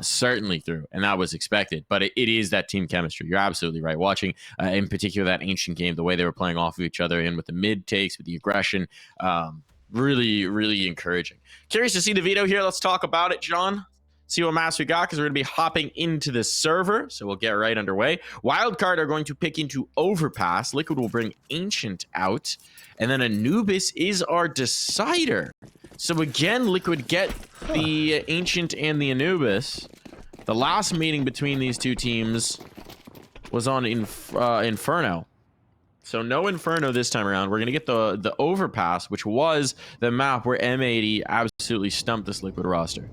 certainly through, and that was expected. But it is that team chemistry. You're absolutely right. Watching, in particular, that Ancient game, the way they were playing off of each other and with the mid takes, with the aggression, really, really encouraging. Curious to see the veto here. Let's talk about it, John. See what maps we got, because we're going to be hopping into the server, so we'll get right underway. Wildcard are going to pick into Overpass. Liquid will bring Ancient out, and then Anubis is our decider. So again, Liquid get the Ancient and the Anubis. The last meeting between these two teams was on Inferno. So no Inferno this time around. We're going to get the Overpass, which was the map where M80 absolutely stumped this Liquid roster.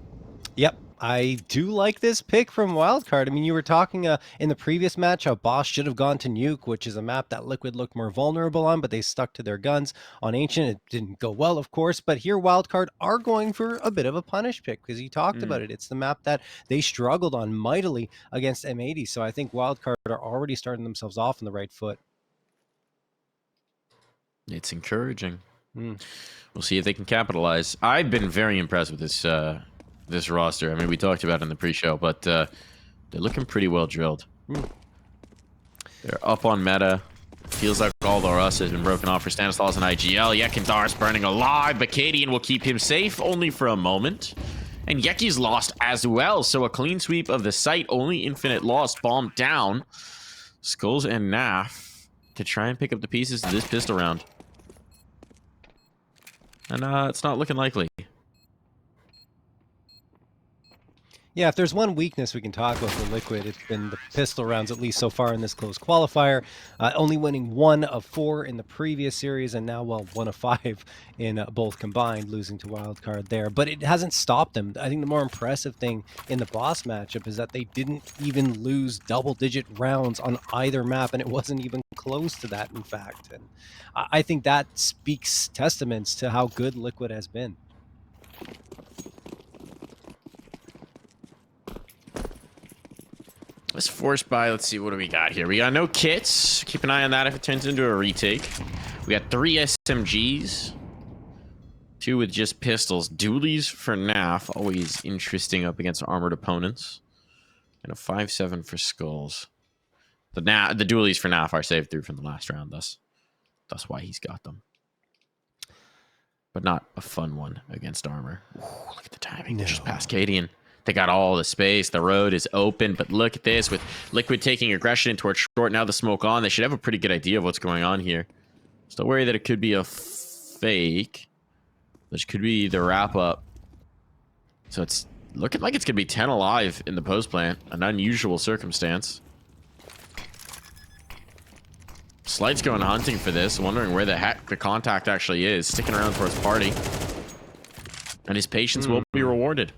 Yep. I do like this pick from Wildcard. I mean, you were talking in the previous match how Boss should have gone to Nuke, which is a map that Liquid looked more vulnerable on, but they stuck to their guns. On Ancient, it didn't go well, of course, but here Wildcard are going for a bit of a punish pick, because you talked about it. It's the map that they struggled on mightily against M80, so I think Wildcard are already starting themselves off on the right foot. It's encouraging. We'll see if they can capitalize. I've been very impressed with this this roster. I mean, we talked about it in the pre-show, but they're looking pretty well drilled. They're up on meta. Feels like all the rust has been broken off for Stanislaus and IGL. Yekindar's burning alive, but Cadian will keep him safe only for a moment. And Yeki's lost as well, so a clean sweep of the site. Only Infinite lost. Bomb down. Skulls and Naf to try and pick up the pieces of this pistol round. And it's not looking likely. Yeah, if there's one weakness we can talk about for Liquid, it's been the pistol rounds, at least so far in this close qualifier. Only winning 1 of 4 in the previous series, and now, well, 1 of 5 in both combined, losing to Wildcard there. But it hasn't stopped them. I think the more impressive thing in the boss matchup is that they didn't even lose double-digit rounds on either map, and it wasn't even close to that, in fact. And I think that speaks testaments to how good Liquid has been. Let's force buy. Let's see, what do we got here? We got no kits. Keep an eye on that if it turns into a retake. We got 3 SMGs. 2 with just pistols. Dualies for Naf. Always interesting up against armored opponents. And a 5.7 for Skulls. The dualies for Naf are saved through from the last round, thus why he's got them. But not a fun one against armor. Ooh, look at the timing. They're just past Cadian. They got all the space. The road is open, but look at this. With Liquid taking aggression towards short, now the smoke on. They should have a pretty good idea of what's going on here. Still worried that it could be a fake. This could be the wrap-up. So it's looking like it's going to be 10 alive in the post plant. An unusual circumstance. Slight's going hunting for this, wondering where the heck the contact actually is. Sticking around for his party. And his patience will be rewarded.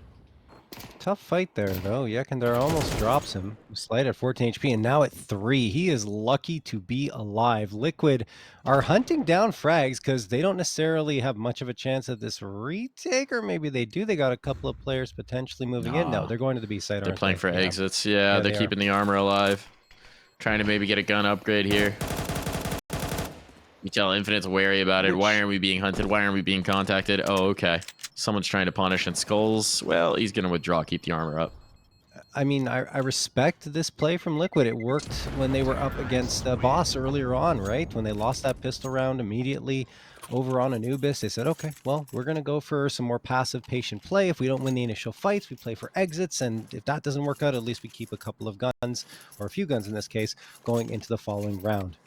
Tough fight there, though. Yekindar almost drops him. Slight at 14 HP, and now at 3. He is lucky to be alive. Liquid are hunting down frags because they don't necessarily have much of a chance at this retake, or maybe they do. They got a couple of players potentially moving in. No, they're going to the B side. They're playing for exits. Yeah, they're keeping the armor alive. Trying to maybe get a gun upgrade here. You tell Infinite's wary about it. Why aren't we being hunted? Why aren't we being contacted? Oh, okay. Someone's trying to punish, and Skulls, well, he's going to withdraw, keep the armor up. I mean, I respect this play from Liquid. It worked when they were up against Boss earlier on, right? When they lost that pistol round immediately over on Anubis, they said, okay, well, we're going to go for some more passive, patient play. If we don't win the initial fights, we play for exits, and if that doesn't work out, at least we keep a couple of guns, or a few guns in this case, going into the following round.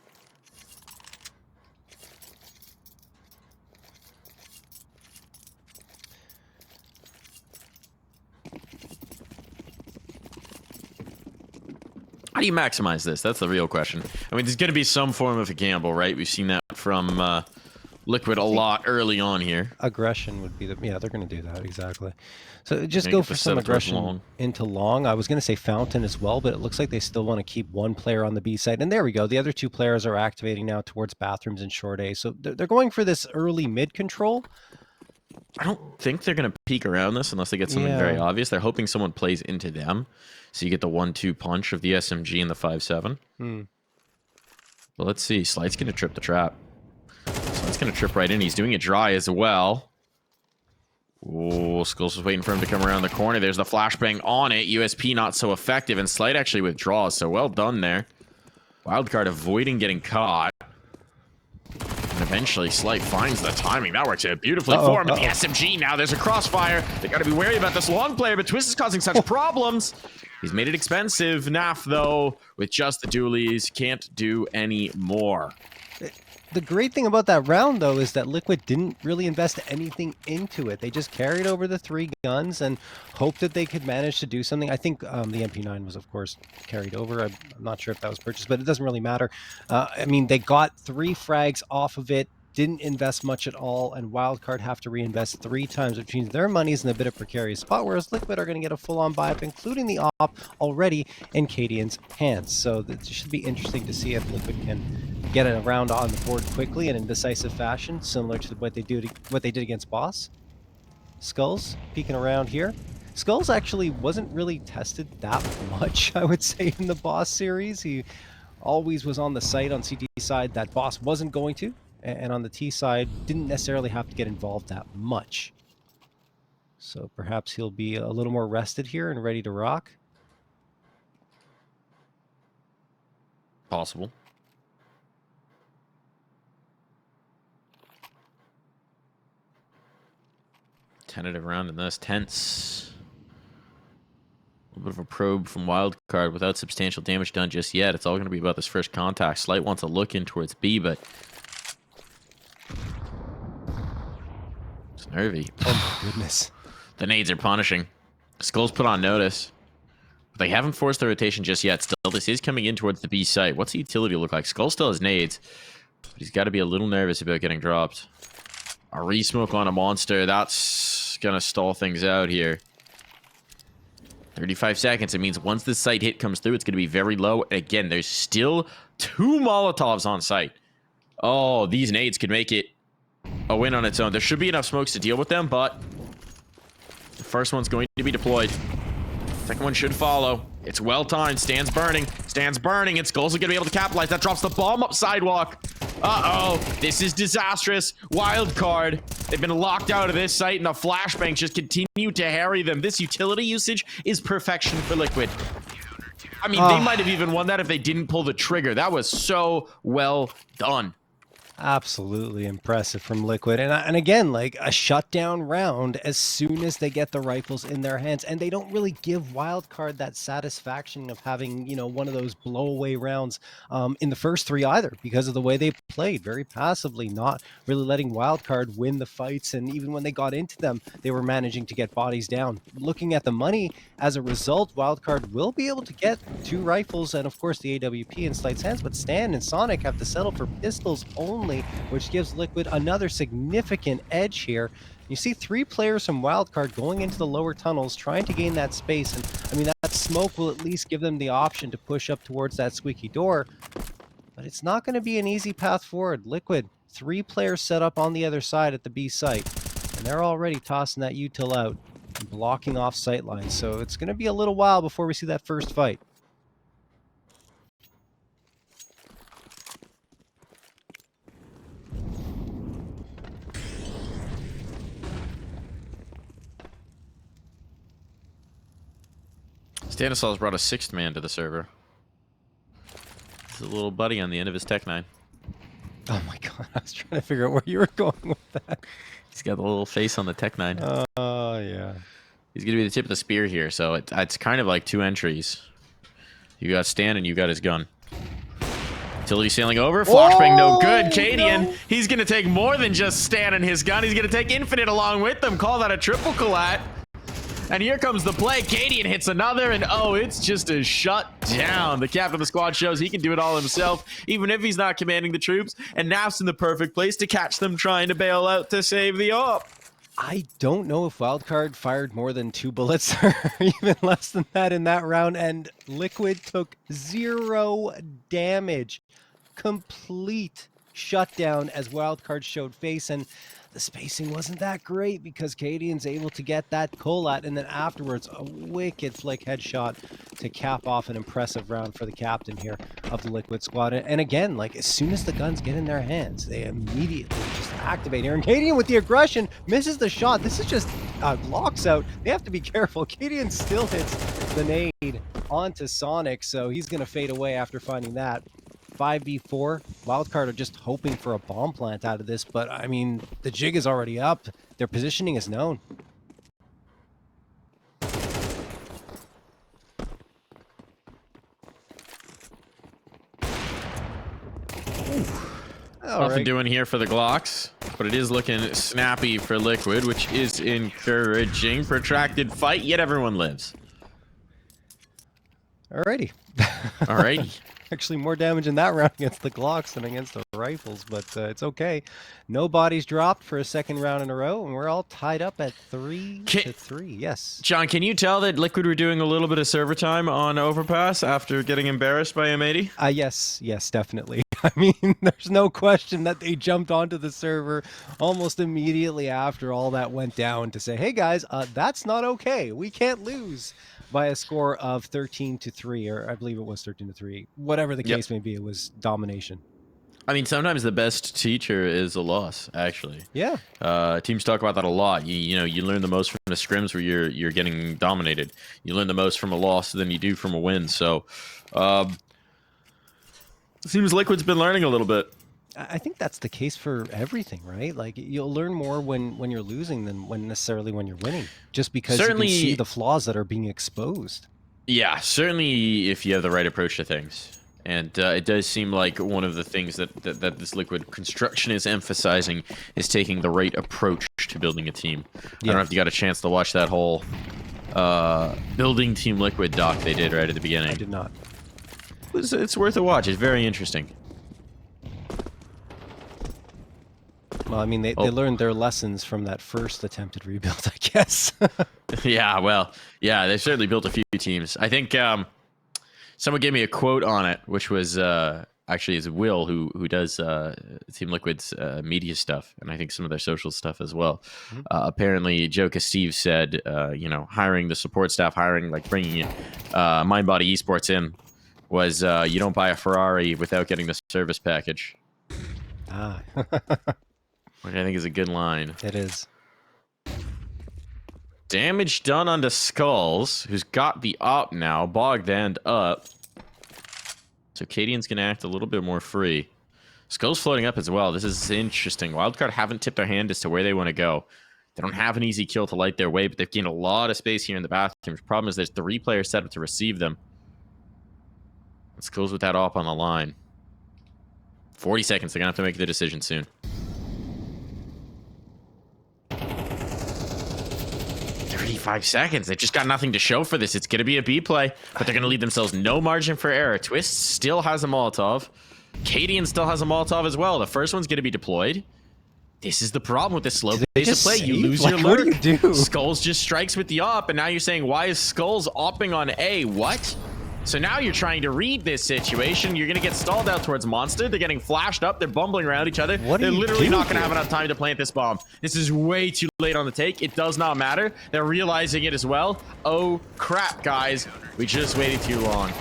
How do you maximize this? That's the real question. I mean, there's going to be some form of a gamble, right? We've seen that from Liquid a lot early on here. Aggression would be the... Yeah, they're going to do that, exactly. So just go for some aggression into long. I was going to say Fountain as well, but it looks like they still want to keep one player on the B side. And there we go. The other 2 players are activating now towards bathrooms and short A. So they're going for this early mid control. I don't think they're going to peek around this unless they get something very obvious. They're hoping someone plays into them. So you get the 1-2 punch of the SMG and the 5.7. Well, let's see. Slight's going to trip the trap. Slight's going to trip right in. He's doing it dry as well. Oh, Skulls was waiting for him to come around the corner. There's the flashbang on it. USP not so effective, and Slight actually withdraws, so well done there. Wildcard avoiding getting caught. And eventually, Slight finds the timing. That works out beautifully for him. But the SMG now, there's a crossfire. They got to be wary about this long player, but Twist is causing such problems. He's made it expensive. Naf, though, with just the dualies, can't do any more. The great thing about that round, though, is that Liquid didn't really invest anything into it. They just carried over the 3 guns and hoped that they could manage to do something. I think the MP9 was, of course, carried over. I'm not sure if that was purchased, but it doesn't really matter. I mean, they got 3 frags off of it, didn't invest much at all, and Wildcard have to reinvest 3 times, which means their money's in a bit of precarious spot, whereas Liquid are going to get a full-on buy-up, including the op already in Cadian's hands. So it should be interesting to see if Liquid can get it around on the board quickly and in decisive fashion, similar to what they did against Boss. Skulls peeking around here. Skulls actually wasn't really tested that much, I would say, in the Boss series. He always was on the site on CT side that Boss wasn't going to, and on the T side didn't necessarily have to get involved that much. So perhaps he'll be a little more rested here and ready to rock. Possible. Tentative round in this. Tense. A little bit of a probe from Wildcard without substantial damage done just yet. It's all going to be about this first contact. Slight wants to look in towards B, but it's nervy. Oh my goodness. The nades are punishing. Skulls put on notice. But they haven't forced the rotation just yet. Still, this is coming in towards the B site. What's the utility look like? Skull still has nades, but he's got to be a little nervous about getting dropped. A re-smoke on a monster. That's going to stall things out here. 35 seconds. It means once this site hit comes through, it's going to be very low. Again, there's still 2 Molotovs on site. Oh, these nades could make it a win on its own. There should be enough smokes to deal with them, but the first one's going to be deployed. Second one should follow. It's well timed. Stands burning. Stands burning. And Skulls are going to be able to capitalize. That drops the bomb up sidewalk. Uh-oh. This is disastrous. Wildcard. They've been locked out of this site, and the flashbangs just continue to harry them. This utility usage is perfection for Liquid. I mean, they might have even won that if they didn't pull the trigger. That was so well done. Absolutely impressive from Liquid. And again, like a shutdown round as soon as they get the rifles in their hands. And they don't really give Wildcard that satisfaction of having, you know, one of those blowaway rounds in the first 3 either, because of the way they played very passively, not really letting Wildcard win the fights. And even when they got into them, they were managing to get bodies down. Looking at the money, as a result, Wildcard will be able to get 2 rifles and, of course, the AWP in Slight's hands. But Stan and Sonic have to settle for pistols only, which gives Liquid another significant edge here. You see 3 players from Wildcard going into the lower tunnels, trying to gain that space. And I mean, that smoke will at least give them the option to push up towards that squeaky door. But it's not going to be an easy path forward. Liquid, 3 players set up on the other side at the B site, and they're already tossing that util out and blocking off sight lines. So it's going to be a little while before we see that first fight. Stanislav's brought a 6th man to the server. He's a little buddy on the end of his Tech 9. Oh my god, I was trying to figure out where you were going with that. He's got the little face on the Tech 9. Oh, yeah. He's going to be the tip of the spear here, so it's kind of like 2 entries. You got Stan and you got his gun. Utility sailing over. Flashbang no good. Cadian, no. He's going to take more than just Stan and his gun. He's going to take Infinite along with them. Call that a triple collat. And here comes the play. Cadian hits another, and oh, it's just a shutdown. The captain of the squad shows he can do it all himself, even if he's not commanding the troops. And Naf's in the perfect place to catch them trying to bail out to save the op. I don't know if Wildcard fired more than 2 bullets or even less than that in that round, and Liquid took 0 damage. Complete shutdown as Wildcard showed face, and the spacing wasn't that great because Cadian's able to get that collat, and then afterwards a wicked flick headshot to cap off an impressive round for the captain here of the Liquid squad. And again, like as soon as the guns get in their hands, they immediately just activate here. And Cadian with the aggression misses the shot. This is just locks out. They have to be careful. Kadian still hits the nade onto Sonic, so he's going to fade away after finding that. 5v4. Wildcard are just hoping for a bomb plant out of this, but I mean, the jig is already up. Their positioning is known. Nothing doing here for the Glocks, but it is looking snappy for Liquid, which is encouraging. Protracted fight, yet everyone lives. Alrighty. Alrighty. Actually, more damage in that round against the Glocks than against the rifles, but it's okay. No bodies dropped for a second round in a row, and we're all tied up at 3-3. Yes. John, can you tell that Liquid were doing a little bit of server time on Overpass after getting embarrassed by M80? Yes, definitely. I mean, there's no question that they jumped onto the server almost immediately after all that went down to say, hey guys, that's not okay. We can't lose by a score of 13-3, or I believe it was 13-3. Whatever the case may be, it was domination. I mean, sometimes the best teacher is a loss, actually. Yeah. Teams talk about that a lot. You know, you learn the most from the scrims where you're getting dominated. You learn the most from a loss than you do from a win. So, seems Liquid's been learning a little bit. I think that's the case for everything, right? Like, you'll learn more when you're losing than necessarily when you're winning, just because you can see the flaws that are being exposed. Yeah, certainly if you have the right approach to things. And it does seem like one of the things that this Liquid construction is emphasizing is taking the right approach to building a team. I don't know if you got a chance to watch that whole building Team Liquid doc they did right at the beginning. I did not. It's worth a watch. It's very interesting. Well, I mean, they learned their lessons from that first attempted rebuild, I guess. Yeah, well, yeah, they've certainly built a few teams. I think someone gave me a quote on it, which was actually is Will, who does Team Liquid's media stuff, and I think some of their social stuff as well. Apparently, Joe Steve said, you know, hiring the support staff, bringing MindBody Esports in was you don't buy a Ferrari without getting the service package. Ah. Which I think is a good line. It is. Damage done onto Skulls, who's got the op now, bogged and up. So Cadian's going to act a little bit more free. Skulls floating up as well. This is interesting. Wildcard haven't tipped their hand as to where they want to go. They don't have an easy kill to light their way, but they've gained a lot of space here in the bathrooms. Problem is there's 3 players set up to receive them. Skulls with that op on the line. 40 seconds. They're going to have to make the decision soon. 35 seconds. They just got nothing to show for this. It's going to be a B play, but they're going to leave themselves no margin for error. Twist still has a Molotov. Cadian still has a Molotov as well. The first one's going to be deployed. This is the problem with this slow pace of play. You lose your lurk. What do you do? Skulls just strikes with the op, and now you're saying, why is Skulls opping on A? What? So now you're trying to read this situation. You're going to get stalled out towards Monster. They're getting flashed up. They're bumbling around each other. They're literally not going to have enough time to plant this bomb. This is way too late on the take. It does not matter. They're realizing it as well. Oh, crap, guys. We just waited too long.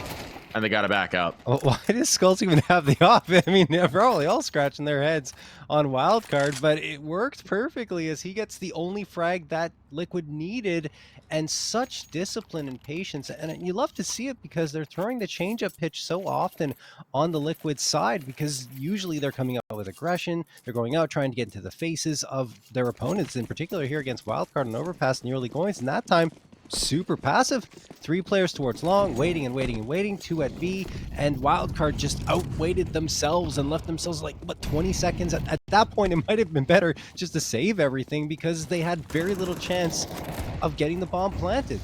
And they got to back up. Well, why does Skulls even have the op? I mean, they're probably all scratching their heads on Wildcard, but it worked perfectly as he gets the only frag that Liquid needed, and such discipline and patience. And you love to see it because they're throwing the change-up pitch so often on the Liquid side, because usually they're coming out with aggression. They're going out trying to get into the faces of their opponents, in particular here against Wildcard and Overpass in the early goings. And that time, super passive. 3 players towards long, waiting and waiting and waiting. 2 at B, and Wildcard just outweighted themselves and left themselves like, what, 20 seconds? At that point, it might have been better just to save everything because they had very little chance of getting the bomb planted.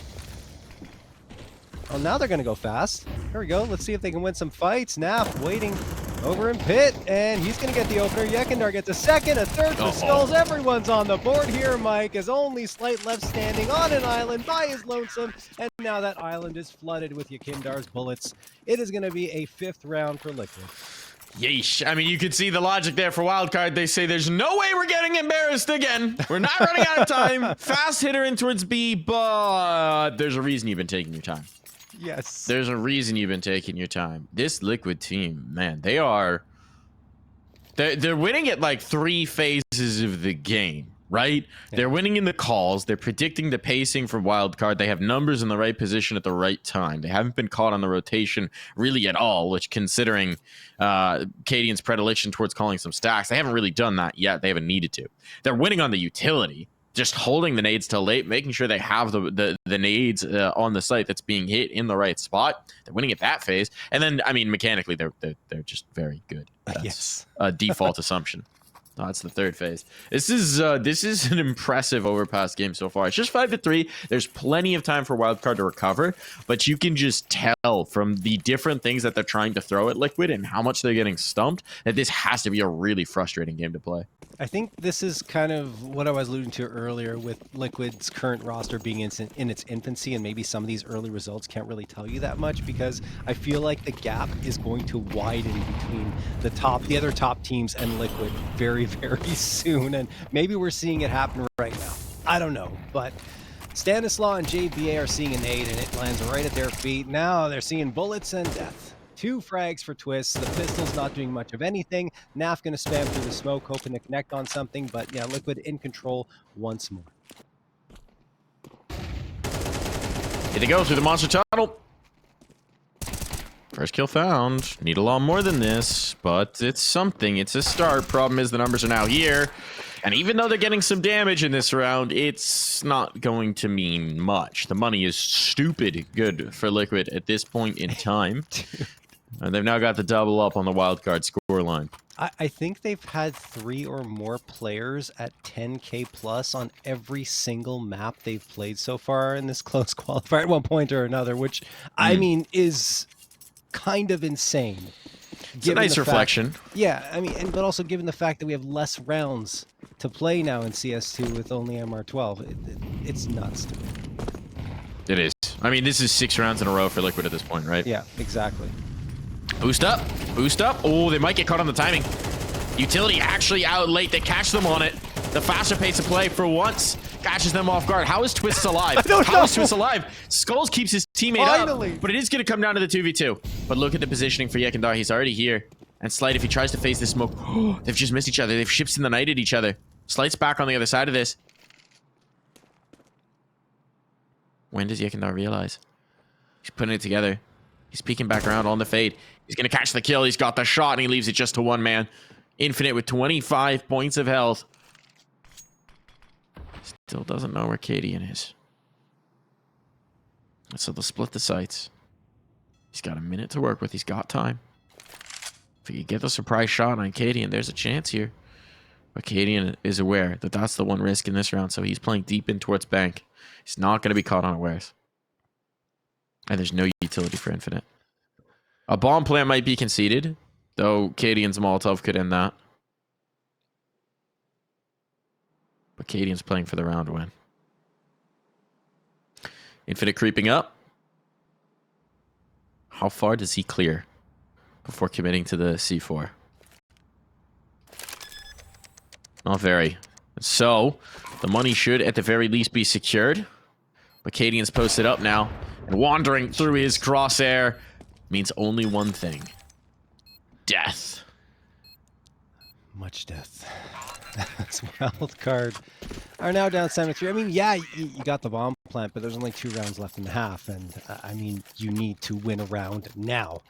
Oh, now they're going to go fast. Here we go. Let's see if they can win some fights. Naf waiting over in pit, and he's going to get the opener. Yekindar gets a second, a third for Skulls. Everyone's on the board here. Mike is only slight left standing on an island by his lonesome, and now that island is flooded with Yekindar's bullets. It is going to be a 5th round for Liquid. Yeesh. I mean, you could see the logic there for Wildcard. They say there's no way we're getting embarrassed again. We're not running out of time. Fast hitter in towards B, but there's a reason you've been taking your time. Yes. There's a reason you've been taking your time. This Liquid team, man, they're winning at like 3 phases of the game. right? Yeah. They're winning in the calls. They're predicting the pacing for Wildcard. They have numbers in the right position at the right time. They haven't been caught on the rotation really at all, which considering Cadian's predilection towards calling some stacks, they haven't really done that yet. They haven't needed to. They're winning on the utility, just holding the nades till late, making sure they have the nades on the site that's being hit in the right spot. They're winning at that phase. And then, I mean, mechanically, they're just very good. That's yes. a default assumption. Oh, that's the third phase. This is an impressive Overpass game so far. It's just 5-3. There's plenty of time for Wildcard to recover, but you can just tell from the different things that they're trying to throw at Liquid and how much they're getting stumped that this has to be a really frustrating game to play. I think this is kind of what I was alluding to earlier with Liquid's current roster being in its infancy, and maybe some of these early results can't really tell you that much, because I feel like the gap is going to widen between the other top teams and Liquid very, very soon, and maybe we're seeing it happen right now. I don't know, but Stanislaw and JBA are seeing a nade, and it lands right at their feet. Now they're seeing bullets and death. 2 frags for Twists. The pistol's not doing much of anything. Naf gonna spam through the smoke, hoping to connect on something, but yeah, Liquid in control once more. Here they go through the monster tunnel. First kill found. Need a lot more than this, but it's something. It's a start. Problem is the numbers are now here. And even though they're getting some damage in this round, it's not going to mean much. The money is stupid good for Liquid at this point in time. And they've now got the double up on the Wildcard scoreline. I think they've had 3 or more players at 10k plus on every single map they've played so far in this close qualifier at one point or another, which, I mean, is kind of insane. It's a nice reflection. Yeah, I mean, but also given the fact that we have less rounds to play now in CS2 with only MR12, it's nuts to me. It is. I mean, this is 6 rounds in a row for Liquid at this point, right? Yeah, exactly. Boost up. Boost up. Oh, they might get caught on the timing. Utility actually out late. They catch them on it. The faster pace of play for once catches them off guard. How is Twist alive? How is Twist alive? Skulls keeps his teammate up, but it is going to come down to the 2v2. But look at the positioning for Yekindar. He's already here. And Slight, if he tries to face this smoke, they've just missed each other. They've ships in the night at each other. Slight's back on the other side of this. When does Yekindar realize? He's putting it together. He's peeking back around on the fade. He's going to catch the kill. He's got the shot, and he leaves it just to one man. Infinite with 25 points of health. Still doesn't know where Cadian is. So they'll split the sites. He's got a minute to work with. He's got time. If he can get the surprise shot on Cadian, there's a chance here. But Cadian is aware that that's the one risk in this round, so he's playing deep in towards bank. He's not going to be caught unawares. And there's no utility for Infinite. A bomb plant might be conceded, though Cadian's Molotov could end that. But Cadian's playing for the round win. Infinite creeping up. How far does he clear before committing to the C4? Not very. So, the money should at the very least be secured. But Cadian's posted up now. And wandering through his crosshair means only one thing. Death. Much death. Wildcard are now down 7-3. I mean, yeah, you got the bomb plant, but there's only 2 rounds left in the half. And, I mean, you need to win a round now.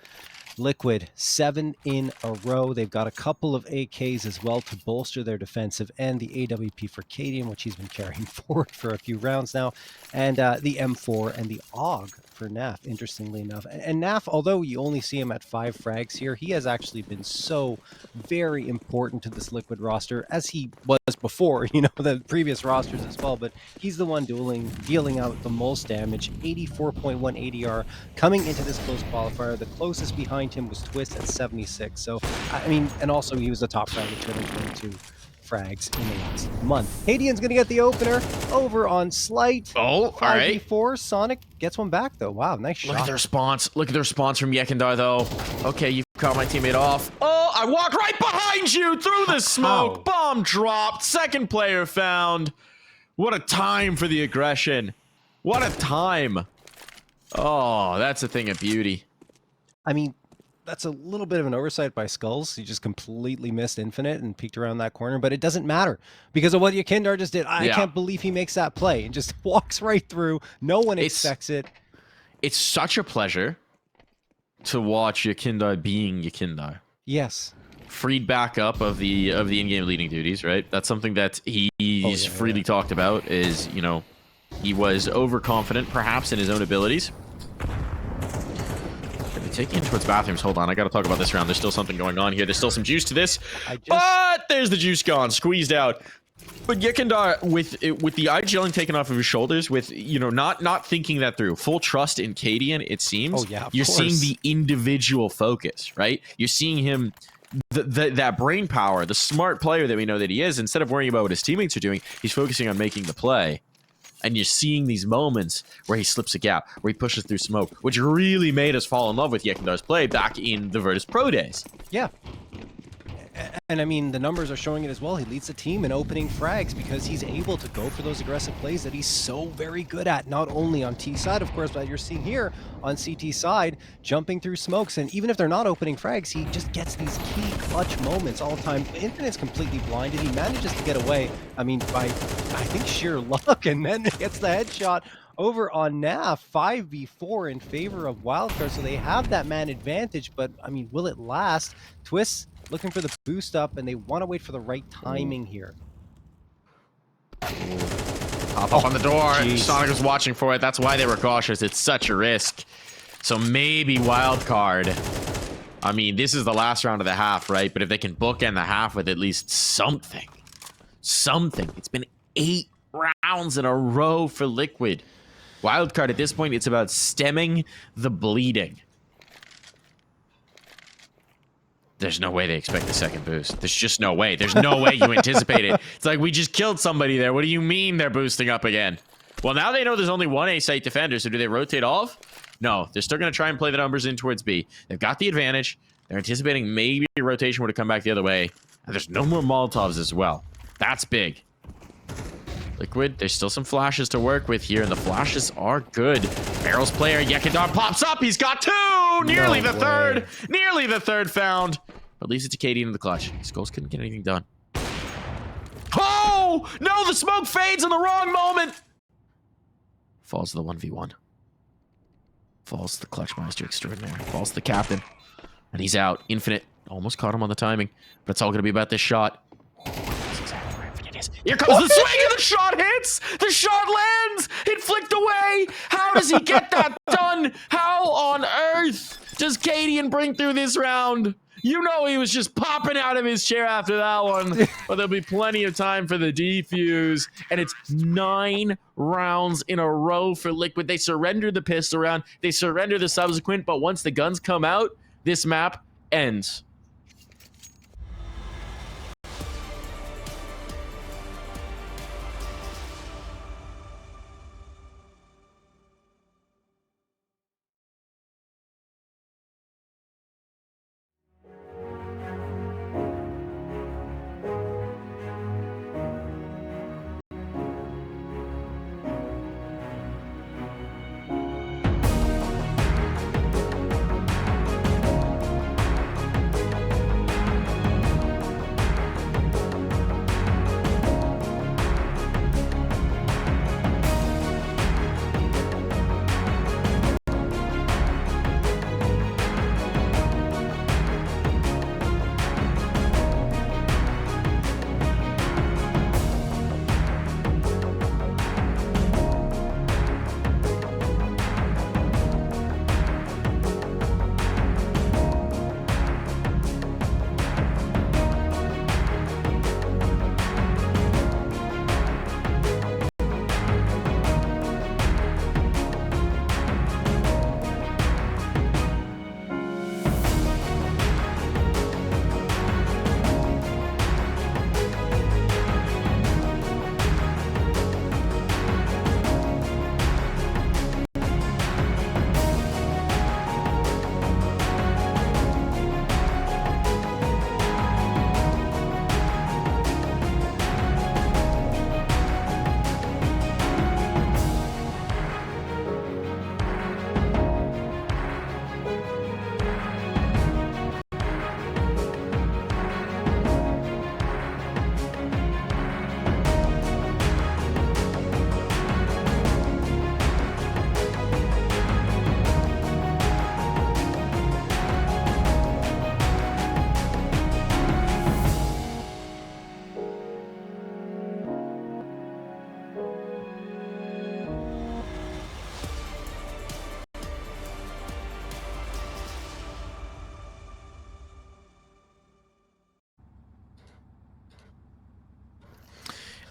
Liquid, 7 in a row. They've got a couple of AKs as well to bolster their defensive end. The AWP for Cadian, which he's been carrying forward for a few rounds now. And the M4 and the AUG for Naf, interestingly enough. And Naf, although you only see him at 5 frags here, he has actually been so very important to this Liquid roster, as he was before, you know, the previous rosters as well. But he's the one dealing out the most damage. 84.1 ADR coming into this close qualifier. The closest behind him was Twist at 76. So, I mean, and also he was the top frag at 222 frags in the last month. Cadian's gonna get the opener over on Slight. Oh, all right. 5v4. Sonic gets one back though. Wow, nice shot. Look at their response. Look at their response from Yekindar though. Okay, you've caught my teammate off. Oh, I walked right behind you through the smoke. Bomb dropped. Second player found. What a time for the aggression. What a time. Oh, that's a thing of beauty. I mean, that's a little bit of an oversight by Skulls. He just completely missed Infinite and peeked around that corner, but it doesn't matter because of what Yekindar just did. I can't believe he makes that play and just walks right through. No one expects it. It's such a pleasure to watch Yekindar being Yekindar. Yes. Freed back up of the in-game leading duties, right? That's something that he's freely talked about is, you know, he was overconfident perhaps in his own abilities. Taking him towards bathrooms. Hold on, I gotta talk about this round. There's still something going on here. There's still some juice to this. But there's the juice gone, squeezed out. But Yekindar, with the IGLing taken off of his shoulders, with, you know, not thinking that through. Full trust in Cadian, it seems. Oh, yeah, You're seeing the individual focus, right? You're seeing him, that brain power, the smart player that we know that he is. Instead of worrying about what his teammates are doing, he's focusing on making the play. And you're seeing these moments where he slips a gap, where he pushes through smoke, which really made us fall in love with Yekindar's play back in the Virtus Pro days. Yeah. And I mean, the numbers are showing it as well. He leads the team in opening frags because he's able to go for those aggressive plays that he's so very good at, not only on T side, of course, but you're seeing here on CT side, jumping through smokes. And even if they're not opening frags, he just gets these key clutch moments all the time. Infinite's completely blinded. He manages to get away, I mean, by, I think, sheer luck, and then gets the headshot over on NAF. 5v4 in favor of Wildcard, so they have that man advantage, but I mean, will it last? Twists looking for the boost up, and they want to wait for the right timing here. Pop up on the door. Sonic was watching for it. That's why they were cautious. It's such a risk. So maybe Wildcard. I mean, this is the last round of the half, right? But if they can bookend the half with at least something. It's been 8 rounds in a row for Liquid. Wildcard, at this point, it's about stemming the bleeding. There's no way they expect the second boost. There's just no way. There's no way you anticipate it. It's like, we just killed somebody there. What do you mean they're boosting up again? Well, now they know there's only one A-site defender, so do they rotate off? No, they're still going to try and play the numbers in towards B. They've got the advantage. They're anticipating maybe a rotation would have come back the other way. And there's no more Molotovs as well. That's big. Liquid, there's still some flashes to work with here, and the flashes are good. Barrels player, Yekindar pops up. He's got 2! Nearly the third. Nearly the third found. But leaves it to Katie in the clutch. Skulls couldn't get anything done. Oh! No, the smoke fades in the wrong moment. Falls to the 1v1. Falls to the clutch master extraordinaire. Falls to the captain. And he's out. Infinite. Almost caught him on the timing. But it's all going to be about this shot. Here comes the swing and the shot hits! The shot lands! It flicked away! How does he get that done? How on earth does Cadian bring through this round? You know he was just popping out of his chair after that one. But there'll be plenty of time for the defuse. And it's 9 rounds in a row for Liquid. They surrender the pistol round. They surrender the subsequent. But once the guns come out, this map ends.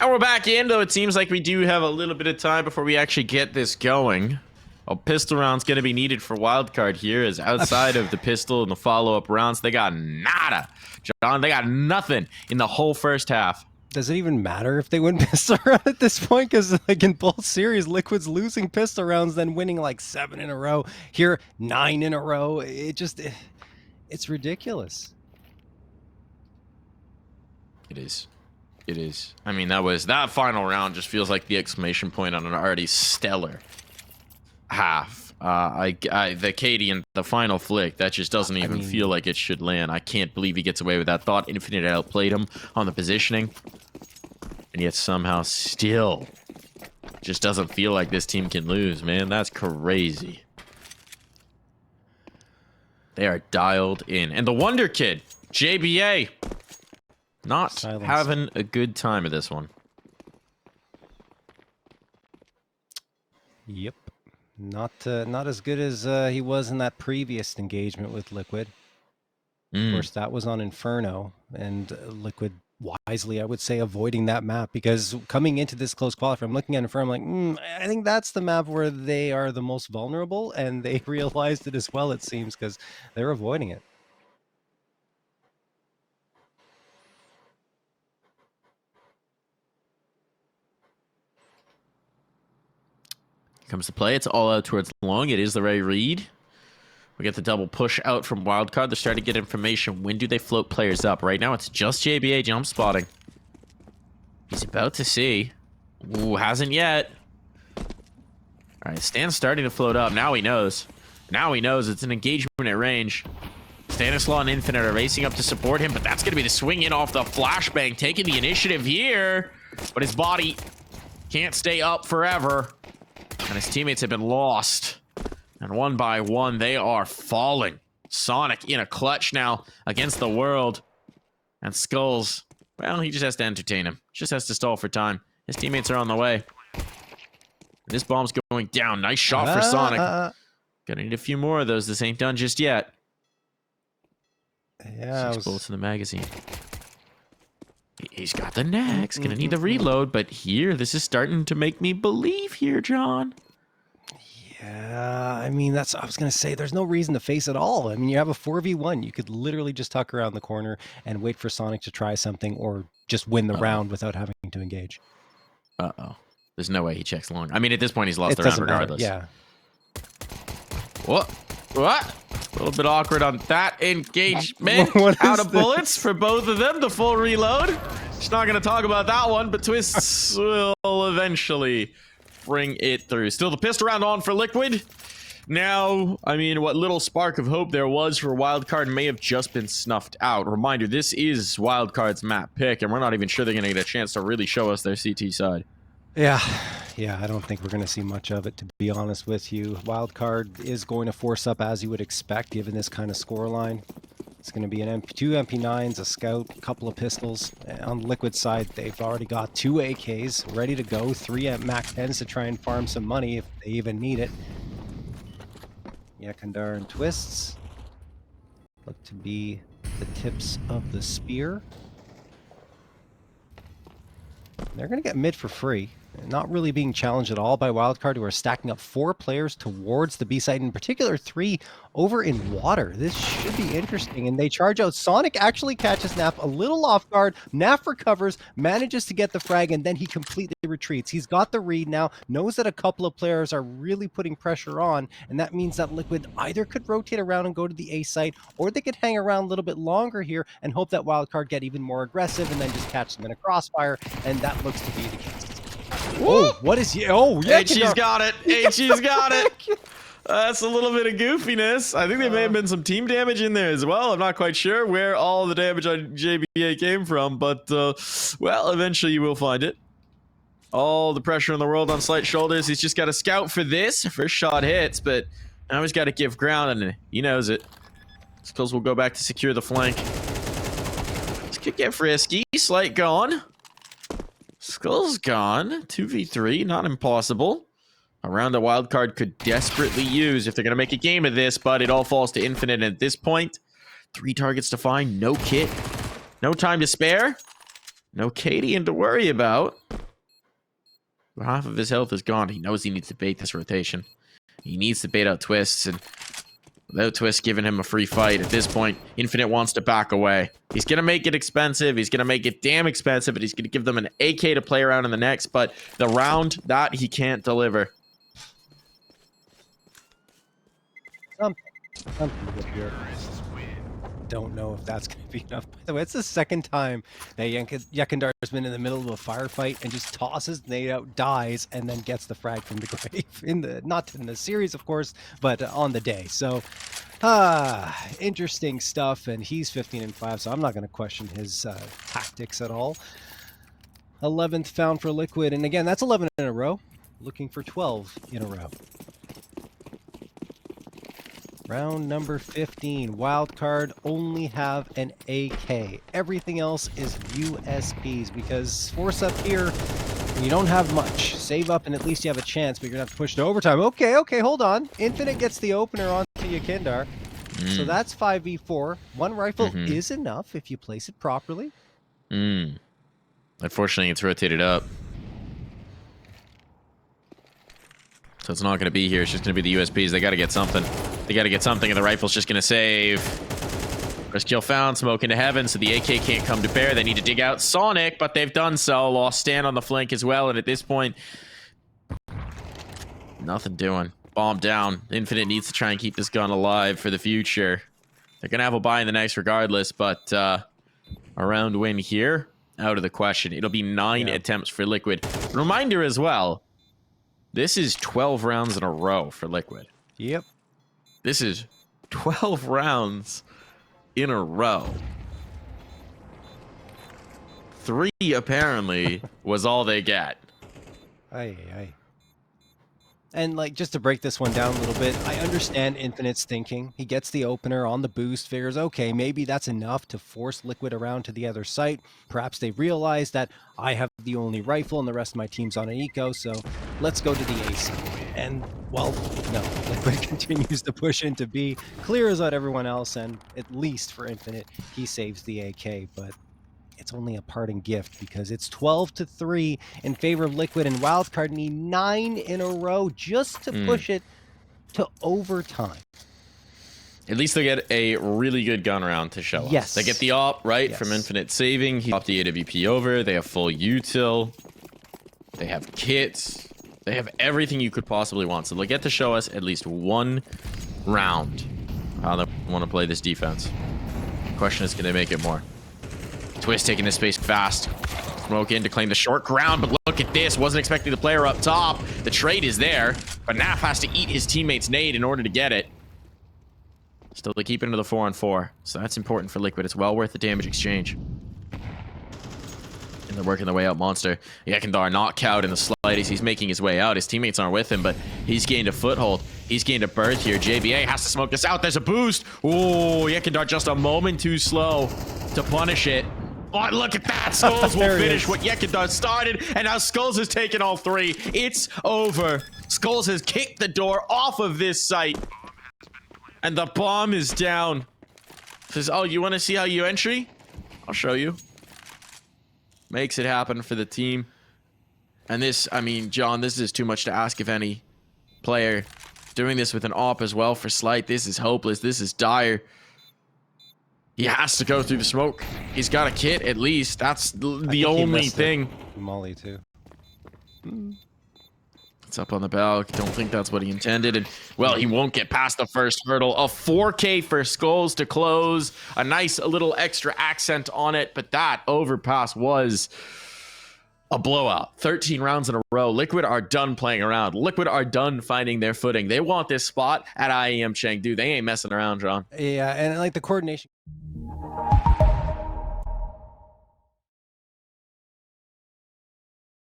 And we're back in, though it seems like we do have a little bit of time before we actually get this going. A pistol round's going to be needed for Wildcard here, as outside of the pistol and the follow-up rounds, they got nada. John, they got nothing in the whole first half. Does it even matter if they win pistol round at this point? Because like in both series, Liquid's losing pistol rounds, then winning like 7 in a row. Here, 9 in a row. It's ridiculous. It is. It is. I mean, that final round just feels like the exclamation point on an already stellar half. The Katie and the final flick, that just doesn't even feel like it should land. I can't believe he gets away with that. Thought Infinite outplayed him on the positioning, and yet somehow still just doesn't feel like this team can lose, man. That's crazy. They are dialed in. And the Wonder Kid, JBA, not having a good time of this one. Yep. Not as good as he was in that previous engagement with Liquid. Of course, that was on Inferno, and Liquid wisely, I would say, avoiding that map, because coming into this close qualifier, I'm looking at Inferno, I'm like, I think that's the map where they are the most vulnerable, and they realized it as well, it seems, because they're avoiding it. Comes to play. It's all out towards long. It is the right read. We get the double push out from Wildcard. They're starting to get information. When do they float players up? Right now, it's just JBA jump spotting. He's about to see. Ooh, hasn't yet. All right, Stan's starting to float up. Now he knows. Now he knows it's an engagement at range. Stanislaw and Infinite are racing up to support him, but that's going to be the swing in off the flashbang, taking the initiative here. But his body can't stay up forever. And his teammates have been lost. And one by one, they are falling. Sonic in a clutch now against the world. And Skulls, well, he just has to entertain him. Just has to stall for time. His teammates are on the way. This bomb's going down. Nice shot for Sonic. Gonna need a few more of those. This ain't done just yet. Yeah, 6 bullets in the magazine. He's got the next. Gonna need the reload, but here, this is starting to make me believe here, John. Yeah, I mean, I was going to say, there's no reason to face it all. I mean, you have a 4v1. You could literally just tuck around the corner and wait for Sonic to try something, or just win the round without having to engage. Uh-oh. There's no way he checks long. I mean, at this point, he's lost the round regardless. Yeah. What? A little bit awkward on that engagement. Out of bullets for both of them. The full reload. Just not going to talk about that one, but Twists will eventually bring it through. Still the pistol round on for Liquid. Now, I mean, what little spark of hope there was for Wildcard may have just been snuffed out. Reminder, this is Wildcard's map pick, and we're not even sure they're going to get a chance to really show us their CT side. Yeah, I don't think we're going to see much of it, to be honest with you. Wildcard is going to force up as you would expect, given this kind of scoreline. It's going to be an two MP9s, a scout, a couple of pistols. On the Liquid side, they've already got 2 AKs ready to go, 3 at Mac 10s to try and farm some money if they even need it. Yekindar and Twists look to be the tips of the spear. They're going to get mid for free. Not really being challenged at all by Wildcard, who are stacking up 4 players towards the B side, in particular 3 over in water. This should be interesting, and they charge out. Sonic actually catches Naf a little off guard. Naf recovers, manages to get the frag, and then he completely retreats. He's got the read now, knows that a couple of players are really putting pressure on, and that means that Liquid either could rotate around and go to the A site, or they could hang around a little bit longer here and hope that Wildcard get even more aggressive and then just catch them in a crossfire, and that looks to be the case. Oh, what is he? Oh, yeah. HG's got it. HG's got it. That's a little bit of goofiness. I think there may have been some team damage in there as well. I'm not quite sure where all the damage on JBA came from, but, well, eventually you will find it. All the pressure in the world on Slight shoulders. He's just got to scout for this. First shot hits, but now he's got to give ground, and he knows it. Skulls will go back to secure the flank. This could get frisky. Slight gone. Skull's gone. 2v3, not impossible. A round that Wildcard could desperately use if they're going to make a game of this, but it all falls to Infinite at this point. 3 targets to find, no kit. No time to spare. No Cadian to worry about. Half of his health is gone. He knows he needs to bait this rotation. He needs to bait out Twists, and without Twist giving him a free fight, at this point, Infinite wants to back away. He's going to make it expensive. He's going to make it damn expensive, but he's going to give them an AK to play around in the next, but the round, that he can't deliver. Something good here. Don't know if that's going to be enough. By the way, it's the second time that Yekindar's been in the middle of a firefight and just tosses nade out, dies, and then gets the frag from the grave. Not in the series, of course, but on the day. So, interesting stuff. And he's 15-5, so I'm not going to question his tactics at all. 11th found for Liquid, and again, that's 11 in a row. Looking for 12 in a row. Round number 15. Wildcard only have an AK. Everything else is USPs because force up here, you don't have much. Save up and at least you have a chance, but you're going to have to push to overtime. Okay, hold on. Infinite gets the opener onto Yekindar. So that's 5v4. One rifle is enough if you place it properly. Unfortunately, it's rotated up. So it's not going to be here. It's just going to be the USPs. They got to get something. They got to get something, and the rifle's just going to save. First kill found. Smoke into heaven, so the AK can't come to bear. They need to dig out Sonic, but they've done so. Lost Stan on the flank as well, and at this point, nothing doing. Bomb down. Infinite needs to try and keep this gun alive for the future. They're going to have a buy in the next regardless, but a round win here, out of the question. It'll be 9 attempts for Liquid. Reminder as well, this is 12 rounds in a row for Liquid. Yep. This is 12 rounds in a row. 3 apparently was all they get. Aye. And like, just to break this one down a little bit, I understand Infinite's thinking. He gets the opener on the boost, figures, okay, maybe that's enough to force Liquid around to the other site. Perhaps they realize that I have the only rifle and the rest of my team's on an eco, so let's go to the AC. And, well, no, Liquid continues to push into B, clears out everyone else, and at least for Infinite, he saves the AK, but it's only a parting gift because it's 12-3 in favor of Liquid, and Wildcard need 9 in a row just to push it to overtime. At least they get a really good gun round to show us. They get the op, right, from Infinite saving. He popped the AWP over. They have full util. They have kits. They have everything you could possibly want. So they get to show us at least one round how they want to play this defense. The question is, can they make it more? Twist taking this space fast. Smoke in to claim the short ground, but look at this. Wasn't expecting the player up top. The trade is there, but Naf has to eat his teammate's nade in order to get it. Still, they keep it into the 4-on-4, so that's important for Liquid. It's well worth the damage exchange. And they're working their way out, Monster. Yekindar not cowed in the slightest. He's making his way out. His teammates aren't with him, but he's gained a foothold. He's gained a berth here. JBA has to smoke this out. There's a boost. Oh, Yekindar just a moment too slow to punish it. Oh, look at that. Skulls will finish what Yekindar started, and now Skulls has taken all 3. It's over. Skulls has kicked the door off of this site, and the bomb is down. Says, oh, you want to see how you entry? I'll show you. Makes it happen for the team. And this, I mean, John, this is too much to ask of any player. Doing this with an op as well for Slight, this is hopeless. This is dire. He has to go through the smoke. He's got a kit, at least. That's the only thing. Molly, too. It's up on the bow. Don't think that's what he intended. And, well, he won't get past the first hurdle. A 4K for Skulls to close. A nice little extra accent on it. But that overpass was a blowout. 13 rounds in a row. Liquid are done playing around. Liquid are done finding their footing. They want this spot at IEM Chengdu. They ain't messing around, John. Yeah, and like the coordination.